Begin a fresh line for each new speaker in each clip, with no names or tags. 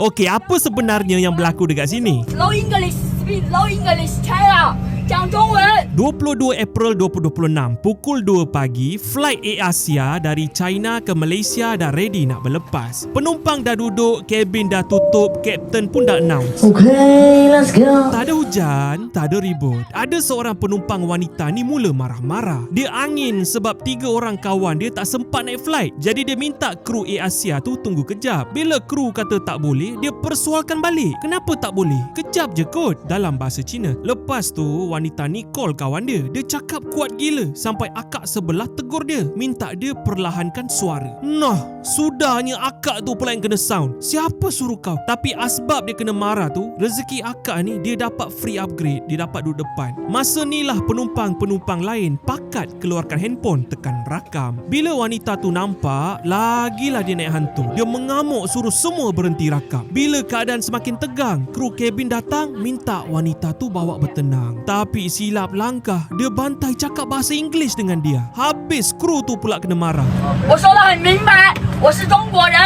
Okey, apa sebenarnya yang berlaku dekat sini?
Low English, speak low English, China， 讲中文。
22 April 2026, pukul 2 pagi, flight Air Asia dari China ke Malaysia dah ready nak berlepas. Penumpang dah duduk, kabin dah tutup, kapten pun dah announce.
Okay, let's go.
Tak ada hujan, tak ada ribut. Ada seorang penumpang wanita ni mula marah-marah. Dia angin sebab 3 orang kawan dia tak sempat naik flight. Jadi dia minta kru Air Asia tu tunggu kejap. Bila kru kata tak boleh, dia persoalkan balik. Kenapa tak boleh? Kejap je kot, dalam bahasa Cina. Lepas tu, wanita ni call kawan dia. Dia cakap kuat gila sampai akak sebelah tegur dia, minta dia perlahankan suara. Noh, sudahnya akak tu pula yang kena sound. Siapa suruh kau? Tapi asbab dia kena marah tu, rezeki akak ni dia dapat free upgrade, dia dapat duduk depan. Masa ni lah penumpang-penumpang lain pakat keluarkan handphone, tekan rakam. Bila wanita tu nampak, lagilah dia naik hantu. Dia mengamuk suruh semua berhenti rakam. Bila keadaan semakin tegang, kru kabin datang minta wanita tu bawa bertenang. Tapi silap langkah, dia bantai cakap bahasa Inggeris dengan dia. Habis kru tu pula kena marah.
我说得很明白，我是中国人。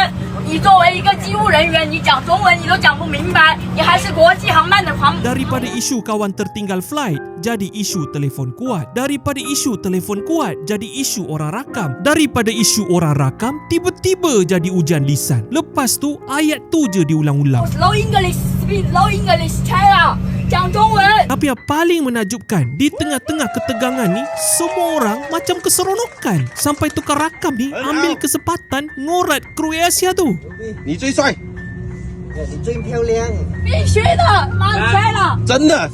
你作为一个机务人员，你讲中文你都讲不明白，你还是国际航班的航。
Daripada isu kawan tertinggal flight, jadi isu telefon kuat. Daripada isu telefon kuat, jadi isu orang rakam. Daripada isu orang rakam, tiba-tiba jadi ujian lisan. Lepas tu, ayat tu je diulang-ulang.
Low English, speak low English, China， 讲中文。
Tapi yang paling menakjubkan, di tengah-tengah ketegangan ni, semua orang macam keseronokan. Sampai tukar rakam ni ambil kesempatan ngorat kru Asia tu.
你最帅，
你最漂亮。
必须的，妈的 China。
真的。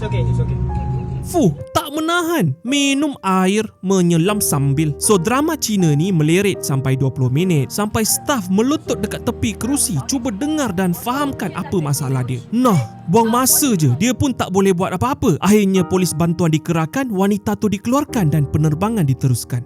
Fuh, tak menahan. Minum air, menyelam sambil. So, drama Cina ni meleret sampai 20 minit. Sampai staf melutut dekat tepi kerusi, cuba dengar dan fahamkan apa masalah dia. Nah, buang masa je. Dia pun tak boleh buat apa-apa. Akhirnya polis bantuan dikerahkan, wanita tu dikeluarkan dan penerbangan diteruskan.